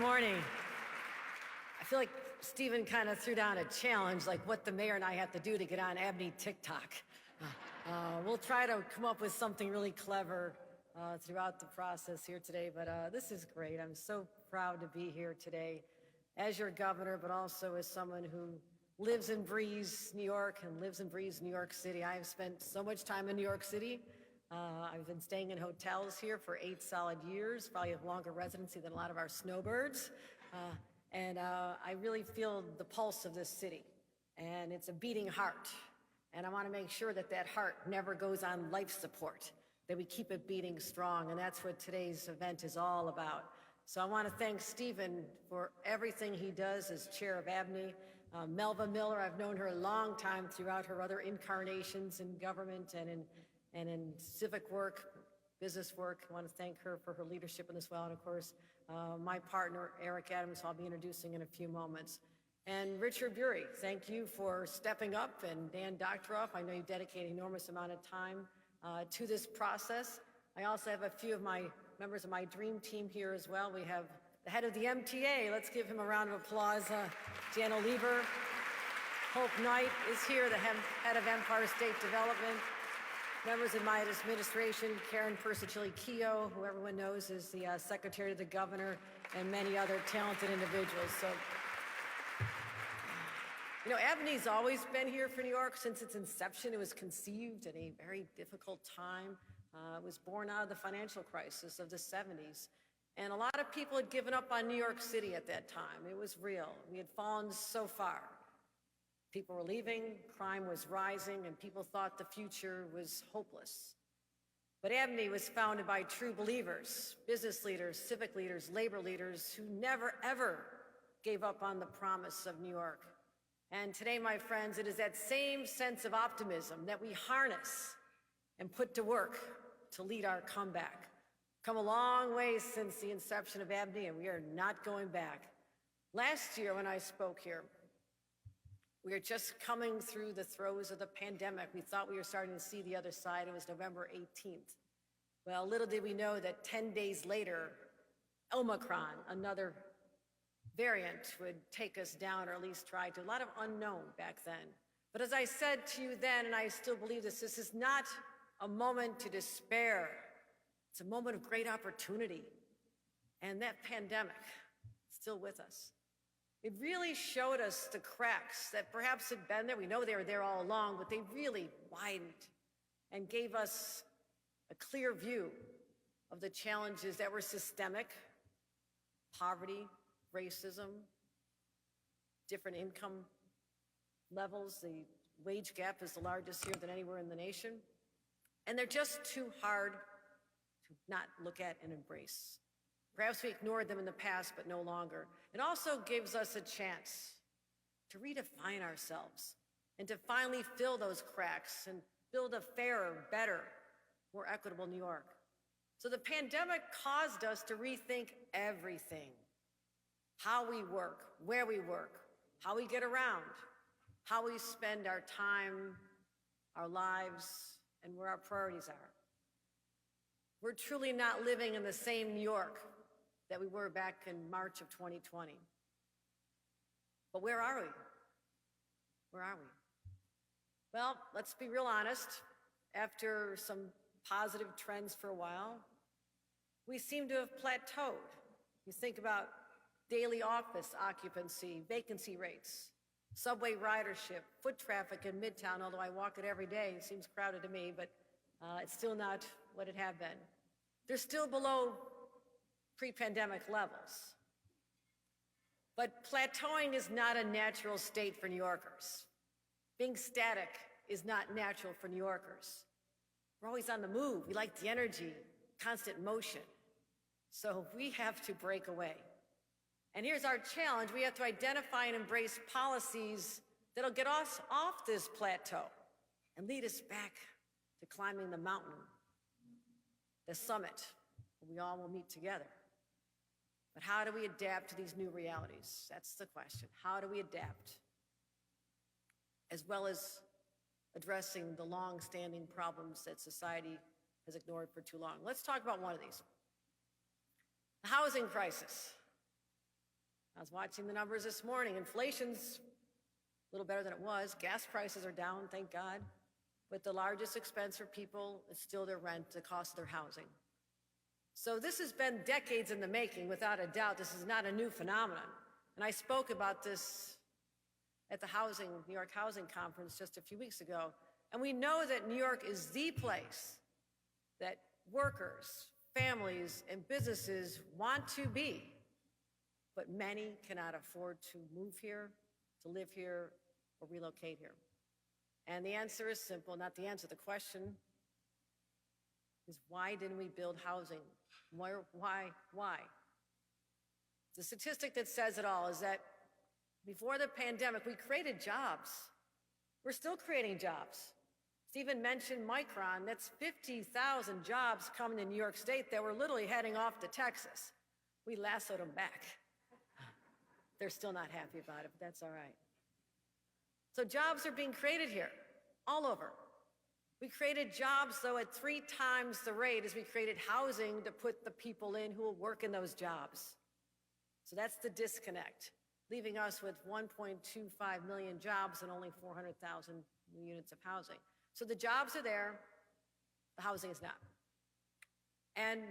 morning. I feel like Stephen kind of threw down a challenge, like what the mayor and I have to do to get on Abney TikTok. We'll try to come up with something really clever throughout the process here today, but this is great. I'm so proud to be here today as your governor, but also as someone who lives and breathes New York and lives and breathes New York City. I have spent so much time in New York City. I've been staying in hotels here for 8 solid years, probably have longer residency than a lot of our snowbirds. And I really feel the pulse of this city, and it's a beating heart. And I want to make sure that that heart never goes on life support, that we keep it beating strong, and that's what today's event is all about. So I want to thank Stephen for everything he does as chair of Abney. Melva Miller, I've known her a long time throughout her other incarnations in government and in civic work, business work. I want to thank her for her leadership in this well, and of course, my partner, Eric Adams, who I'll be introducing in a few moments. And Richard Bury, thank you for stepping up, and Dan Doctoroff, I know you dedicate an enormous amount of time to this process. I also have a few of my members of my dream team here as well. We have the head of the MTA. Let's give him a round of applause. Jana Lieber. Hope Knight is here, the head of Empire State Development. Members of my administration, Karen Persicilli-Keough, who everyone knows is the secretary to the governor, and many other talented individuals. So, you know, Abney's always been here for New York since its inception. It was conceived at a very difficult time. It was born out of the financial crisis of the 70s. And a lot of people had given up on New York City at that time. It was real. We had fallen so far. People were leaving, crime was rising, and people thought the future was hopeless. But Abney was founded by true believers, business leaders, civic leaders, labor leaders who never, ever gave up on the promise of New York. And today, my friends, it is that same sense of optimism that we harness and put to work to lead our comeback. Come a long way since the inception of Abney, and we are not going back. Last year, when I spoke here, we were just coming through the throes of the pandemic. We thought we were starting to see the other side. It was November 18th. Well, little did we know that 10 days later, Omicron, another variant, would take us down, or at least try to. A lot of unknown back then. But as I said to you then, and I still believe this is not a moment to despair. It's a moment of great opportunity. And that pandemic is still with us. It really showed us the cracks that perhaps had been there. We know they were there all along, but they really widened and gave us a clear view of the challenges that were systemic: poverty, racism, different income levels. The wage gap is the largest here than anywhere in the nation. And they're just too hard to not look at and embrace. Perhaps we ignored them in the past, but no longer. It also gives us a chance to redefine ourselves and to finally fill those cracks and build a fairer, better, more equitable New York. So the pandemic caused us to rethink everything: how we work, where we work, how we get around, how we spend our time, our lives, and where our priorities are. We're truly not living in the same New York that we were back in March of 2020. But where are we? Where are we? Well, let's be real honest. After some positive trends for a while, we seem to have plateaued. You think about daily office occupancy, vacancy rates, subway ridership, foot traffic in Midtown, although I walk it every day. It seems crowded to me, but it's still not what it had been. They're still below pre-pandemic levels. But plateauing is not a natural state for New Yorkers. Being static is not natural for New Yorkers. We're always on the move. We like the energy, constant motion. So we have to break away. And here's our challenge. We have to identify and embrace policies that'll get us off this plateau and lead us back to climbing the mountain, the summit, where we all will meet together. But how do we adapt to these new realities? That's the question. How do we adapt? As well as addressing the long-standing problems that society has ignored for too long. Let's talk about one of these. The housing crisis. I was watching the numbers this morning. Inflation's a little better than it was. Gas prices are down, thank God. But the largest expense for people is still their rent, the cost of their housing. So this has been decades in the making, without a doubt. This is not a new phenomenon. And I spoke about this at the New York Housing Conference just a few weeks ago. And we know that New York is the place that workers, families, and businesses want to be. But many cannot afford to move here, to live here, or relocate here. And the answer is simple, not the answer. The question is, why didn't we build housing? Why? The statistic that says it all is that before the pandemic, we created jobs. We're still creating jobs. Stephen mentioned Micron. That's 50,000 jobs coming to New York State that were literally heading off to Texas. We lassoed them back. They're still not happy about it, but that's all right. So jobs are being created here, all over. We created jobs, though, at 3 times the rate as we created housing to put the people in who will work in those jobs. So that's the disconnect, leaving us with 1.25 million jobs and only 400,000 new units of housing. So the jobs are there, the housing is not. And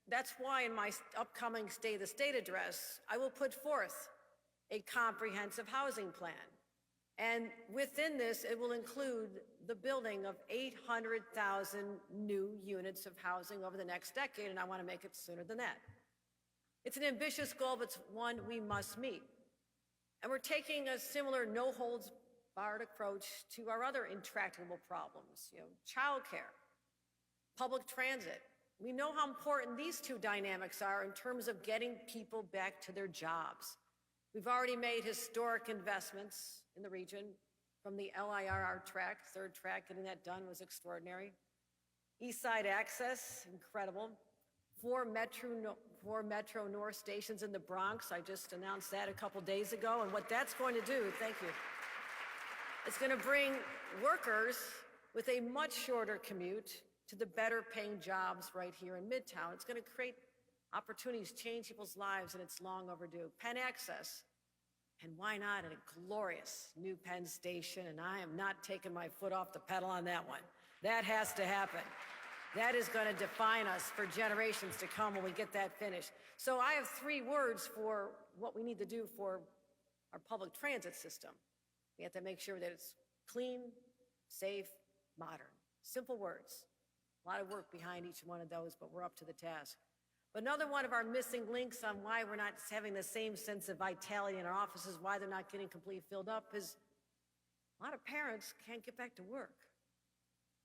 that's why in my upcoming State of the State address, I will put forth a comprehensive housing plan. And within this, it will include the building of 800,000 new units of housing over the next decade, and I want to make it sooner than that. It's an ambitious goal, but it's one we must meet. And we're taking a similar no-holds-barred approach to our other intractable problems, childcare, public transit. We know how important these two dynamics are in terms of getting people back to their jobs. We've already made historic investments in the region, from the LIRR track, third track, getting that done was extraordinary. East Side Access, incredible. 4 Metro North stations in the Bronx. I just announced that a couple days ago, and what that's going to do, thank you, it's going to bring workers with a much shorter commute to the better paying jobs right here in Midtown. It's going to create opportunities, change people's lives, and it's long overdue. Penn Access, and why not a glorious new Penn Station, and I am not taking my foot off the pedal on that one. That has to happen. That is going to define us for generations to come when we get that finished. So I have 3 words for what we need to do for our public transit system. We have to make sure that it's clean, safe, modern. Simple words. A lot of work behind each one of those, but we're up to the task. But another one of our missing links on why we're not having the same sense of vitality in our offices, why they're not getting completely filled up, is a lot of parents can't get back to work.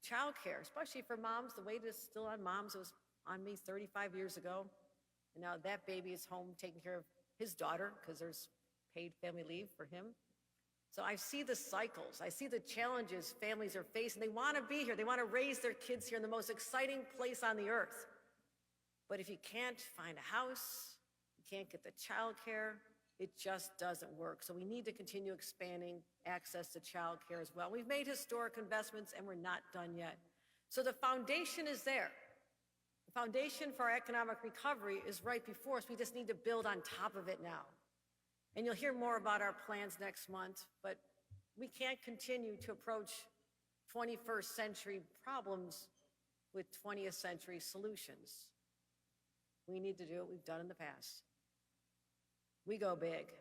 Childcare, especially for moms, the weight is still on moms. It was on me 35 years ago. And now that baby is home taking care of his daughter because there's paid family leave for him. So I see the cycles. I see the challenges families are facing. They want to be here. They want to raise their kids here in the most exciting place on the earth. But if you can't find a house, you can't get the childcare, it just doesn't work. So we need to continue expanding access to childcare as well. We've made historic investments and we're not done yet. So the foundation is there. The foundation for our economic recovery is right before us. We just need to build on top of it now. And you'll hear more about our plans next month, but we can't continue to approach 21st century problems with 20th century solutions. We need to do what we've done in the past. We go big,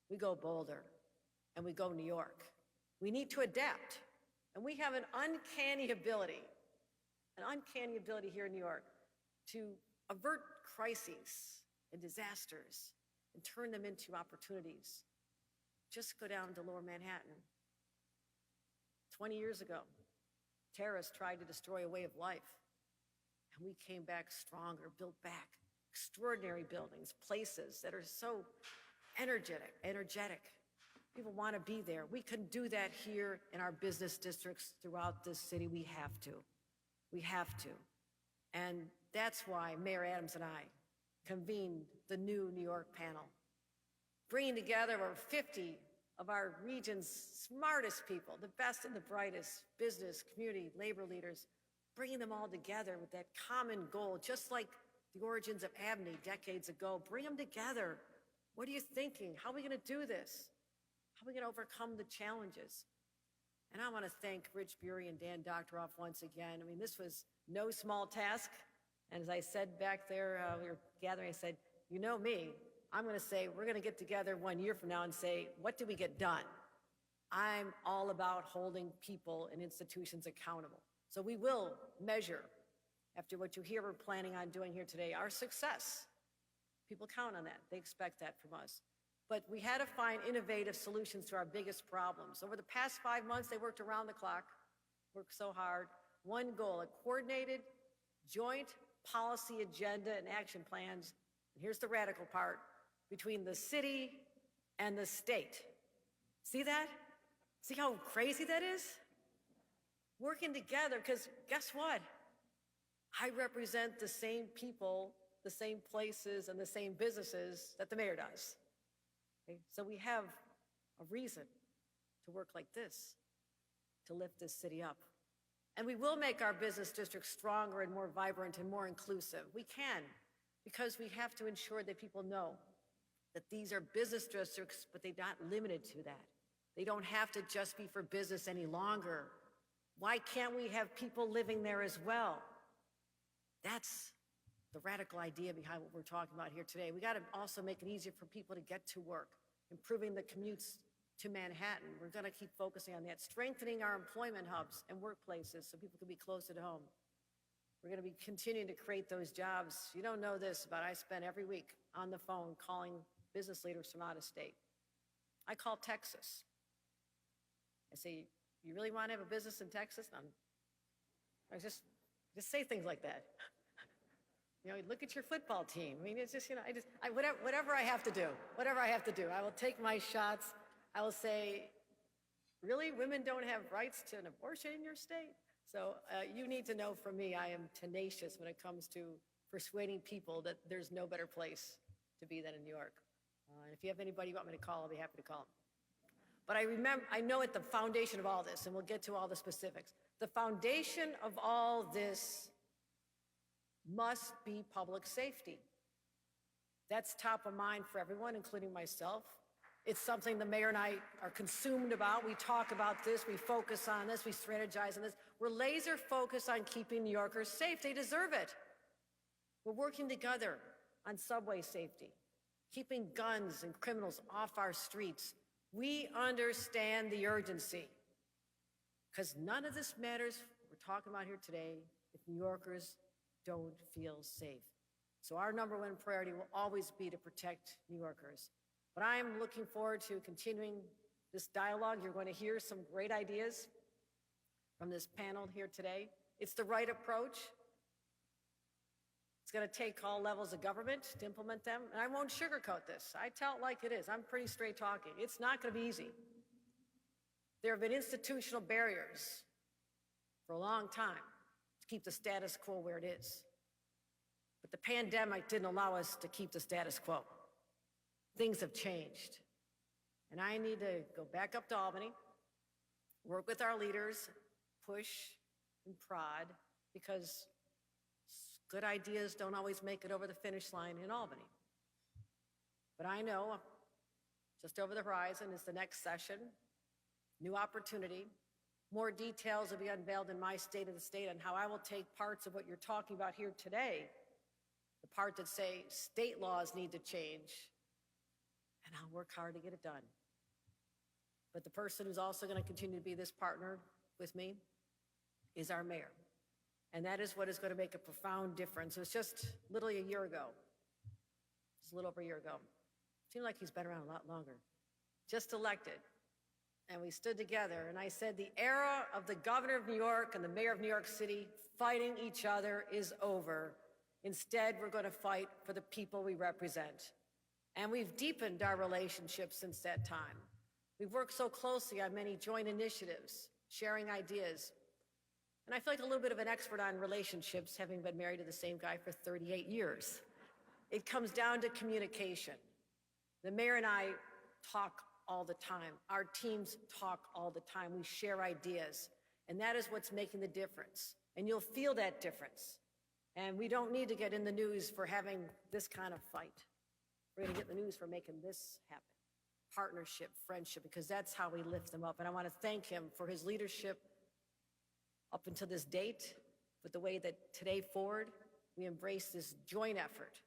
we go bolder, and we go New York. We need to adapt, and we have an uncanny ability here in New York to avert crises and disasters and turn them into opportunities. Just go down to Lower Manhattan. 20 years ago, terrorists tried to destroy a way of life, and we came back stronger, built back extraordinary buildings, places that are so energetic. People want to be there. We can do that here in our business districts throughout this city. We have to. We have to. And that's why Mayor Adams and I convened the new New York panel, bringing together over 50 of our region's smartest people, the best and the brightest business, community, labor leaders, bringing them all together with that common goal, just like the origins of Abney decades ago. Bring them together. What are you thinking? How are we going to do this? How are we going to overcome the challenges? And I want to thank Rich Bury and Dan Doctoroff once again. I mean, this was no small task. And as I said back there, we were gathering, I said, you know me, I'm going to say, we're going to get together 1 year from now and say, what did we get done? I'm all about holding people and institutions accountable. So we will measure, after what you hear we're planning on doing here today, our success. People count on that. They expect that from us. But we had to find innovative solutions to our biggest problems. Over the past 5 months, they worked around the clock, worked so hard. One goal, a coordinated, joint policy agenda and action plans, and here's the radical part, between the city and the state. See that? See how crazy that is? Working together, because guess what? I represent the same people, the same places, and the same businesses that the mayor does. Okay? So we have a reason to work like this, to lift this city up. And we will make our business districts stronger and more vibrant and more inclusive. We can, because we have to ensure that people know that these are business districts, but they're not limited to that. They don't have to just be for business any longer. Why can't we have people living there as well? That's the radical idea behind what we're talking about here today. We got to also make it easier for people to get to work, improving the commutes to Manhattan. We're going to keep focusing on that, strengthening our employment hubs and workplaces so people can be close at home. We're going to be continuing to create those jobs. You don't know this, but I spend every week on the phone calling business leaders from out of state. I call Texas. I say, you really want to have a business in Texas? I just say things like that. You know, look at your football team. I mean, it's just, you know, whatever I have to do, I will take my shots. I will say, really, women don't have rights to an abortion in your state? So you need to know from me, I am tenacious when it comes to persuading people that there's no better place to be than in New York. And if you have anybody you want me to call, I'll be happy to call them. But I know at the foundation of all this, and we'll get to all the specifics, the foundation of all this must be public safety. That's top of mind for everyone, including myself. It's something the mayor and I are consumed about. We talk about this, we focus on this, we strategize on this. We're laser focused on keeping New Yorkers safe. They deserve it. We're working together on subway safety, keeping guns and criminals off our streets. We understand the urgency, because none of this matters, we're talking about here today, if New Yorkers don't feel safe. So our number one priority will always be to protect New Yorkers. But I am looking forward to continuing this dialogue. You're going to hear some great ideas from this panel here today. It's the right approach. It's going to take all levels of government to implement them. And I won't sugarcoat this. I tell it like it is. I'm pretty straight talking. It's not going to be easy. There have been institutional barriers for a long time to keep the status quo where it is. But the pandemic didn't allow us to keep the status quo. Things have changed. And I need to go back up to Albany, work with our leaders, push and prod, because good ideas don't always make it over the finish line in Albany. But I know just over the horizon is the next session, new opportunity. More details will be unveiled in my state of the state on how I will take parts of what you're talking about here today, the part that say state laws need to change, and I'll work hard to get it done. But the person who's also going to continue to be this partner with me is our mayor. And that is what is going to make a profound difference. It was just literally a year ago. Just a little over a year ago. Seemed like he's been around a lot longer. Just elected. And we stood together, and I said, the era of the governor of New York and the mayor of New York City fighting each other is over. Instead, we're going to fight for the people we represent. And we've deepened our relationships since that time. We've worked so closely on many joint initiatives, sharing ideas. And I feel like a little bit of an expert on relationships, having been married to the same guy for 38 years. It comes down to communication. The mayor and I talk all the time. Our teams talk all the time. We share ideas. And that is what's making the difference. And you'll feel that difference. And we don't need to get in the news for having this kind of fight. we're going to get the news for making this happen. Partnership, friendship, because that's how we lift them up. And I want to thank him for his leadership up until this date, but the way that today forward, we embrace this joint effort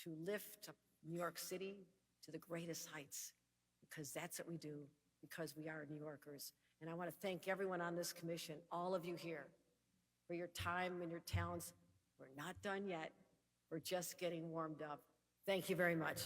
to lift up New York City to the greatest heights, because that's what we do, because we are New Yorkers. And I want to thank everyone on this commission, all of you here, for your time and your talents. We're not done yet. We're just getting warmed up. Thank you very much.